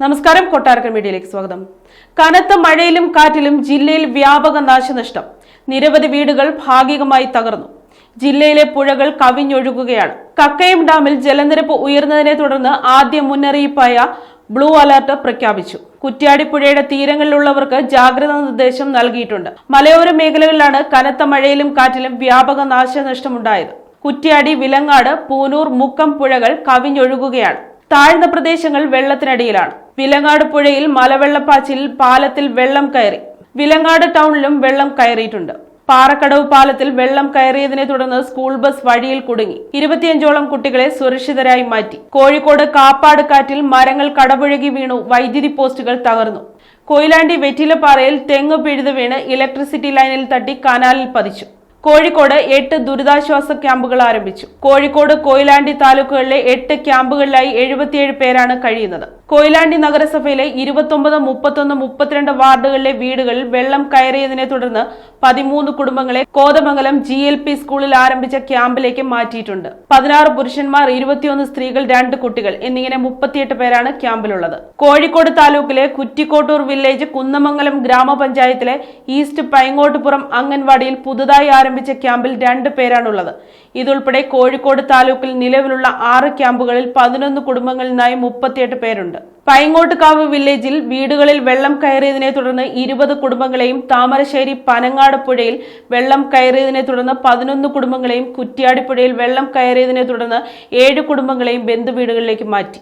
നമസ്കാരം, കൊട്ടാരക്കര മീഡിയയിലേക്ക് സ്വാഗതം. കനത്ത മഴയിലും കാറ്റിലും ജില്ലയിൽ വ്യാപക നാശനഷ്ടം. നിരവധി വീടുകൾ ഭാഗികമായി തകർന്നു. ജില്ലയിലെ പുഴകൾ കവിഞ്ഞൊഴുകുകയാണ്. കക്കയം ഡാമിൽ ജലനിരപ്പ് ഉയർന്നതിനെ തുടർന്ന് ആദ്യ മുന്നറിയിപ്പായ ബ്ലൂ അലർട്ട് പ്രഖ്യാപിച്ചു. കുറ്റ്യാടി പുഴയുടെ തീരങ്ങളിലുള്ളവർക്ക് ജാഗ്രതാ നിർദ്ദേശം നൽകിയിട്ടുണ്ട്. മലയോര മേഖലകളിലാണ് കനത്ത മഴയിലും കാറ്റിലും വ്യാപക നാശനഷ്ടമുണ്ടായത്. കുറ്റ്യാടി, വിലങ്ങാട്, പൂനൂർ, മുക്കം പുഴകൾ കവിഞ്ഞൊഴുകുകയാണ്. താഴ്ന്ന പ്രദേശങ്ങൾ വെള്ളത്തിനടിയിലാണ്. വിലങ്ങാട് പുഴയിൽ മലവെള്ളപ്പാച്ചിലിൽ പാലത്തിൽ വെള്ളം കയറി. വിലങ്ങാട് ടൗണിലും വെള്ളം കയറിയിട്ടുണ്ട്. പാറക്കടവ് പാലത്തിൽ വെള്ളം കയറിയതിനെ തുടർന്ന് സ്കൂൾ ബസ് വഴിയിൽ കുടുങ്ങി. 25ഓളം കുട്ടികളെ സുരക്ഷിതരായി മാറ്റി. കോഴിക്കോട് കാപ്പാട് കാറ്റിൽ മരങ്ങൾ കടപുഴകി വീണു. വൈദ്യുതി പോസ്റ്റുകൾ തകർന്നു. കൊയിലാണ്ടി വെറ്റിലപ്പാറയിൽ തെങ്ങ് പിഴുതു വീണ് ഇലക്ട്രിസിറ്റി ലൈനിൽ തട്ടി കനാലിൽ പതിച്ചു. കോഴിക്കോട് 8 ദുരിതാശ്വാസ ക്യാമ്പുകൾ ആരംഭിച്ചു. കോഴിക്കോട്, കൊയിലാണ്ടി താലൂക്കുകളിലെ 8 ക്യാമ്പുകളിലായി 77 പേരാണ് കഴിയുന്നത്. കൊയിലാണ്ടി നഗരസഭയിലെ 29, 31, 32 വാർഡുകളിലെ വീടുകളിൽ വെള്ളം കയറിയതിനെ തുടർന്ന് 13 കുടുംബങ്ങളെ കോതമംഗലം GLP സ്കൂളിൽ ആരംഭിച്ച ക്യാമ്പിലേക്ക് മാറ്റിയിട്ടുണ്ട്. 16 പുരുഷന്മാർ, 21 സ്ത്രീകൾ, 2 കുട്ടികൾ എന്നിങ്ങനെ 38 പേരാണ് ക്യാമ്പിലുള്ളത്. കോഴിക്കോട് താലൂക്കിലെ കുറ്റിക്കോട്ടൂർ വില്ലേജ് കുന്നമംഗലം ഗ്രാമപഞ്ചായത്തിലെ ഈസ്റ്റ് പൈങ്ങോട്ടുപുറം അംഗൻവാടിയിൽ പുതുതായി ആരംഭിച്ച ക്യാമ്പിൽ 2 പേരാണുള്ളത്. ഇതുൾപ്പെടെ കോഴിക്കോട് താലൂക്കിൽ നിലവിലുള്ള 6 ക്യാമ്പുകളിൽ 11 കുടുംബങ്ങളിൽ നിന്നായി 38 പേരുണ്ട്. പൈങ്ങോട്ടുകാവ് വില്ലേജിൽ വീടുകളിൽ വെള്ളം കയറിയതിനെ തുടർന്ന് 20 കുടുംബങ്ങളെയും, താമരശ്ശേരി പനങ്ങാട് പുഴയിൽ വെള്ളം കയറിയതിനെ തുടർന്ന് 11 കുടുംബങ്ങളെയും, കുറ്റ്യാടി പുഴയിൽ വെള്ളം കയറിയതിനെ തുടർന്ന് 7 കുടുംബങ്ങളെയും ബന്ധുവീടുകളിലേക്ക് മാറ്റി.